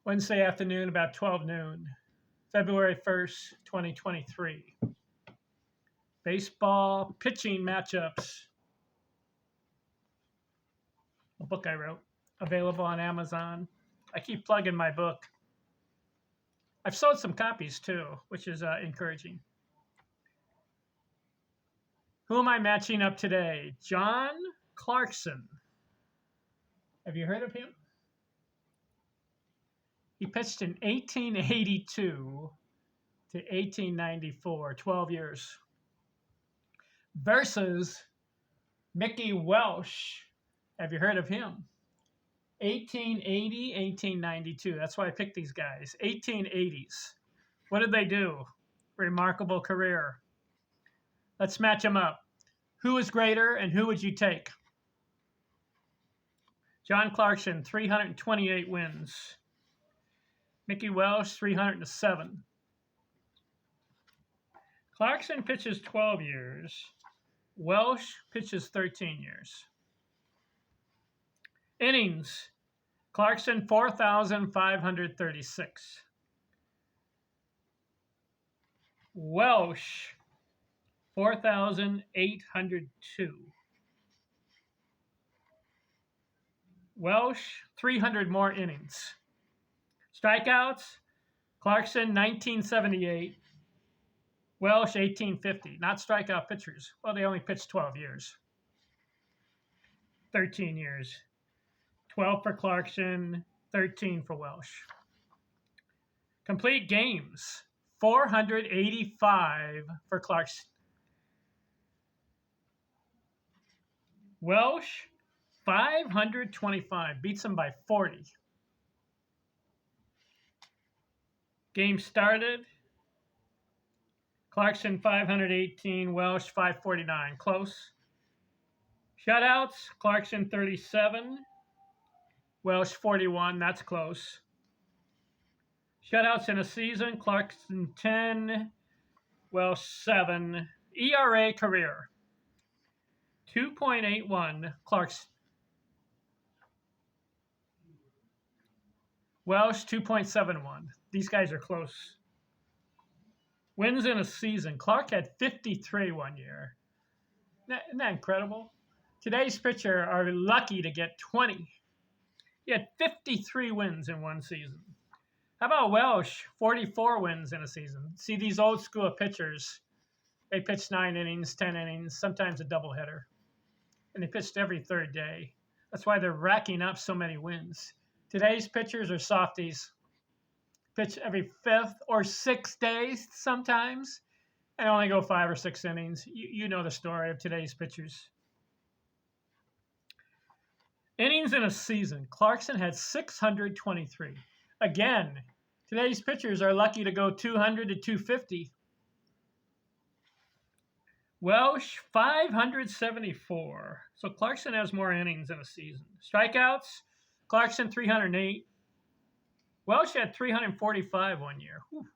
Wednesday afternoon, about 12 noon, February 1st, 2023. Baseball pitching matchups. A book I wrote, available on Amazon. I keep plugging my book. I've sold some copies too, which is encouraging. Who am I matching up today? John Clarkson. Have you heard of him? He pitched in 1882 to 1894, 12 years. Versus Mickey Welch. Have you heard of him? 1880, 1892. That's why I picked these guys. 1880s. What did they do? Remarkable career. Let's match them up. Who is greater and who would you take? John Clarkson, 328 wins. Mickey Welch, 307. Clarkson pitches 12 years. Welch pitches 13 years. Innings. Clarkson, 4,536. Welch, 4,802. Welch, 300 more innings. Strikeouts, Clarkson, 1978. Welch, 1850. Not strikeout pitchers. Well, they only pitched 12 years. 13 years. 12 for Clarkson, 13 for Welch. Complete games, 485 for Clarkson. Welch, 525, beats him by 40. Game started. Clarkson, 518, Welch, 549, close. Shutouts, Clarkson, 37. Welch, 41, that's close. Shutouts in a season, Clarkson, 10, Welch, 7. ERA career, 2.81, Clarkson. Welch, 2.71. These guys are close. Wins in a season, Clark had 53 one year. Isn't that incredible? Today's pitcher are lucky to get 20. He had 53 wins in one season. How about Welch? 44 wins in a season. See, these old school pitchers, they pitched 9 innings, 10 innings, sometimes a doubleheader. And they pitched every third day. That's why they're racking up so many wins. Today's pitchers are softies. Pitch every 5th or 6th days sometimes, and only go 5 or 6 innings. You know the story of today's pitchers. Innings in a season, Clarkson had 623. Again, today's pitchers are lucky to go 200 to 250. Welch, 574. So Clarkson has more innings in a season. Strikeouts, Clarkson, 308. Welch had 345 one year. Whew.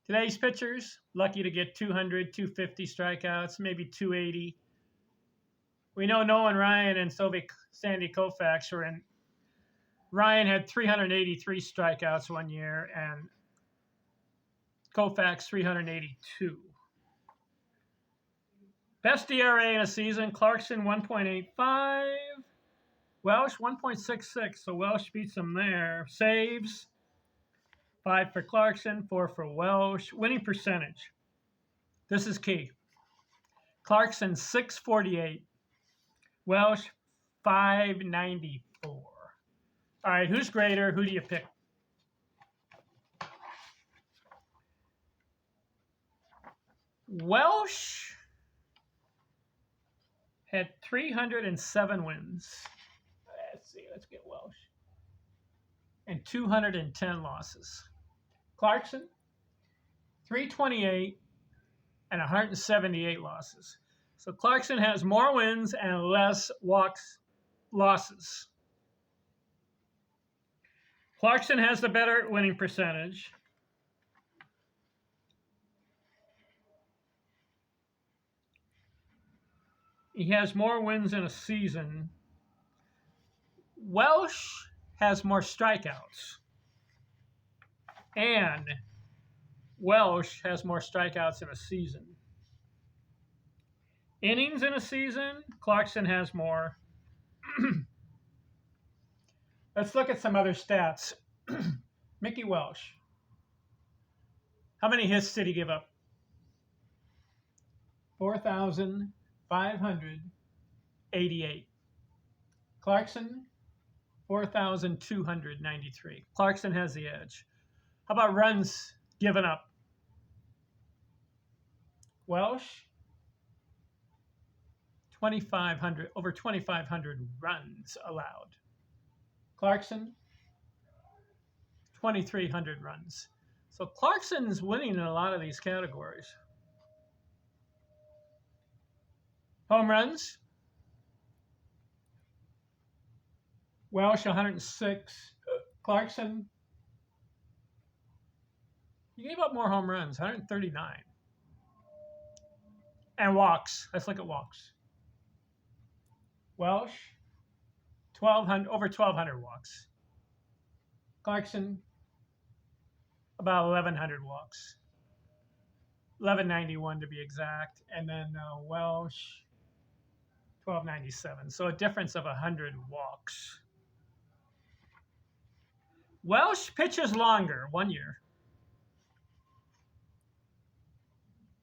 Today's pitchers, lucky to get 200, 250 strikeouts, maybe 280. We know Nolan Ryan and Sandy Koufax were in. Ryan had 383 strikeouts one year, and Koufax 382. Best ERA in a season, Clarkson 1.85. Welch 1.66, so Welch beats him there. Saves, 5 for Clarkson, 4 for Welch. Winning percentage, this is key. Clarkson 648. Welch, 594. All right, who's greater? Who do you pick? Welch had 307 wins. Let's see, let's get Welch. And 210 losses. Clarkson, 328 and 178 losses. So Clarkson has more wins and less losses. Clarkson has the better winning percentage. He has more wins in a season. Welch has more strikeouts. And Welch has more strikeouts in a season. Innings in a season, Clarkson has more. Let's look at some other stats. Mickey Welch. How many hits did he give up? 4,588. Clarkson, 4,293. Clarkson has the edge. How about runs given up? Welch, 2,500, over 2,500 runs allowed. Clarkson, 2,300 runs. So Clarkson's winning in a lot of these categories. Home runs, Welch 106. Clarkson, he gave up more home runs, 139. And walks. Let's look at walks. Welch, 1,200, over 1,200 walks. Clarkson, about 1,100 walks. 1,191 to be exact. And then Welch, 1,297. So a difference of 100 walks. Welch pitches longer, 1 year.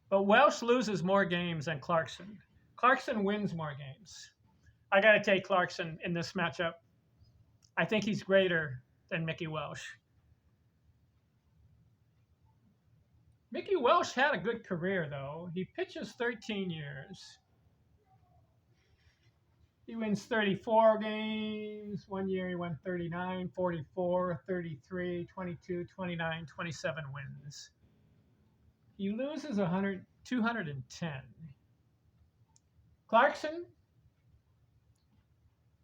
But Welch loses more games than Clarkson. Clarkson wins more games. I got to take Clarkson in this matchup. I think he's greater than Mickey Welch. Mickey Welch had a good career, though. He pitches 13 years. He wins 34 games. 1 year he won 39, 44, 33, 22, 29, 27 wins. He loses 210. Clarkson,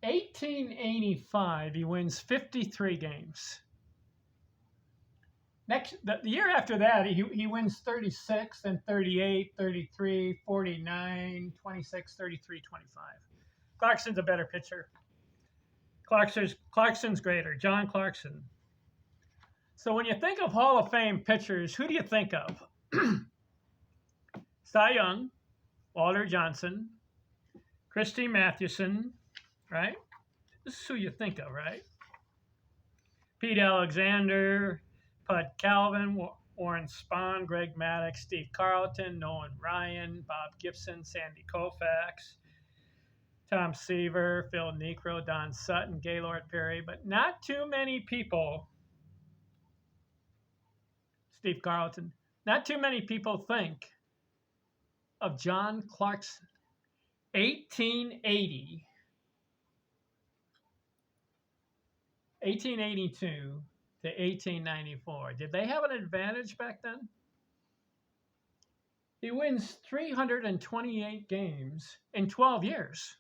1885, he wins 53 games. The year after that, he wins 36, then 38, 33, 49, 26, 33, 25. Clarkson's a better pitcher. Clarkson's greater. John Clarkson. So when you think of Hall of Fame pitchers, who do you think of? Cy Young, Walter Johnson, Christy Mathewson, right? This is who you think of, right? Pete Alexander, Bud Calvin, Warren Spahn, Greg Maddux, Steve Carlton, Nolan Ryan, Bob Gibson, Sandy Koufax, Tom Seaver, Phil Niekro, Don Sutton, Gaylord Perry, but not too many people, Steve Carlton, not too many people think of John Clarkson, 1882 to 1894. Did they have an advantage back then? He wins 328 games in 12 years.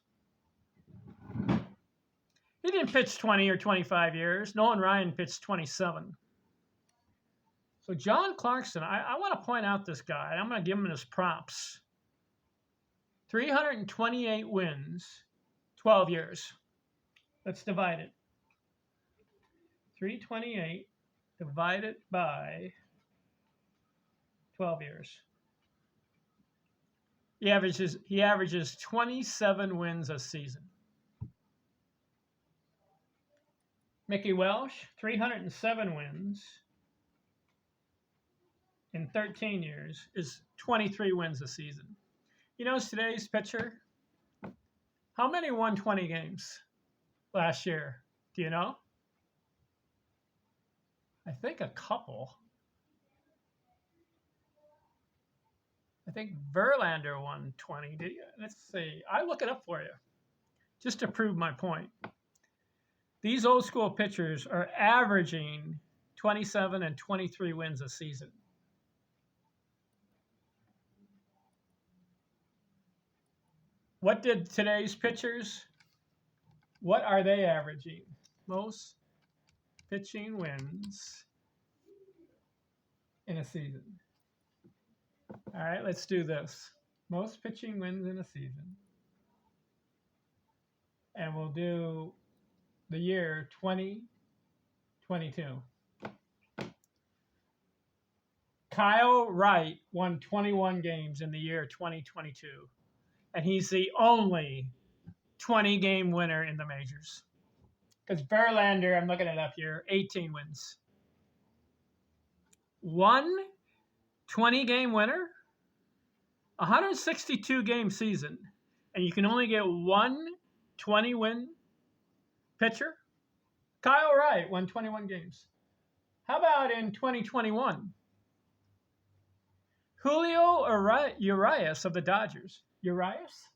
He didn't pitch 20 or 25 years. Nolan Ryan pitched 27. So John Clarkson, I want to point out this guy. I'm going to give him his props. 328 wins, 12 years. Let's divide it. 328 divided by 12 years. He averages 27 wins a season. Mickey Welch, 307 wins in 13 years is 23 wins a season. You know, today's pitcher, how many won 20 games last year? Do you know? I think a couple. I think Verlander won 20. Let's see. I'll look it up for you just to prove my point. These old school pitchers are averaging 27 and 23 wins a season. What did today's pitchers, what are they averaging? Most pitching wins in a season. All right, let's do this. Most pitching wins in a season. And we'll do the year 2022. Kyle Wright won 21 games in the year 2022, and he's the only 20-game winner in the majors. Because Verlander, I'm looking it up here, 18 wins. One 20-game winner, 162-game season, and you can only get one 20-win pitcher. Kyle Wright won 21 games. How about in 2021? Julio Urias of the Dodgers. Urias?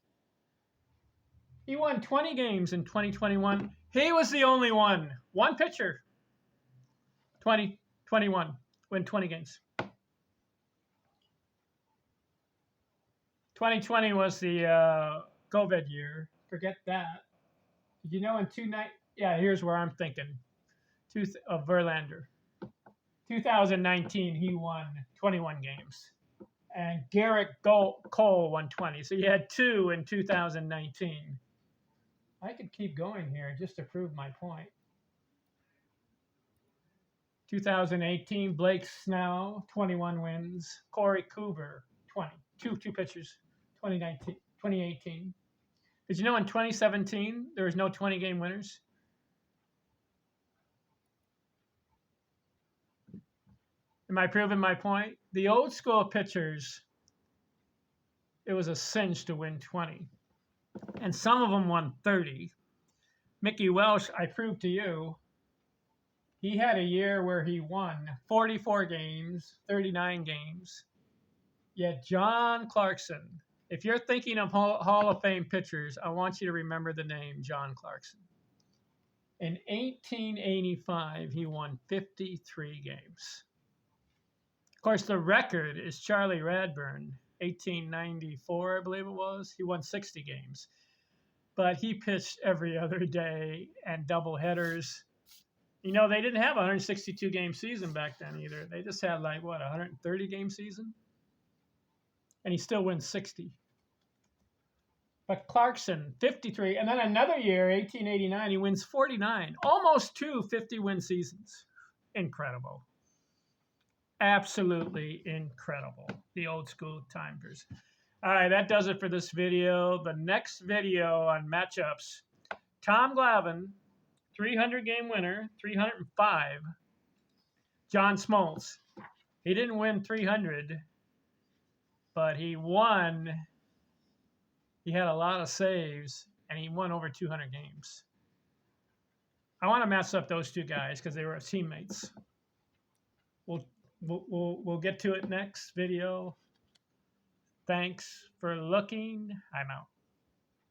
He won 20 games in 2021. He was the only one pitcher, 2021, win 20 games. 2020 was the COVID year. Forget that. Did you know yeah, here's where I'm thinking. Of Verlander. 2019, he won 21 games. And Garrett Cole won 20. So you had two in 2019. I could keep going here just to prove my point. 2018, Blake Snell, 21 wins. Corey Kluber, 20. Two pitchers, 2018. Did you know in 2017, there was no 20-game winners? Am I proving my point? The old school pitchers, it was a cinch to win 20. And some of them won 30. Mickey Welch, I proved to you, he had a year where he won 44 games, 39 games. Yet John Clarkson, if you're thinking of Hall of Fame pitchers, I want you to remember the name John Clarkson. In 1885, he won 53 games. Of course, the record is Charlie Radburn, 1894, I believe it was. He won 60 games. But he pitched every other day and double headers. You know, they didn't have a 162-game season back then either. They just had like, what, a 130-game season? And he still wins 60. But Clarkson, 53. And then another year, 1889, he wins 49. Almost two 50-win seasons. Incredible. Absolutely incredible. The old school timers. All right, that does it for this video. The next video on matchups, Tom Glavine, 300-game winner, 305. John Smoltz, he didn't win 300, but he won. He had a lot of saves, and he won over 200 games. I want to match up those two guys because they were teammates. We'll get to it next video. Thanks for looking. I'm out.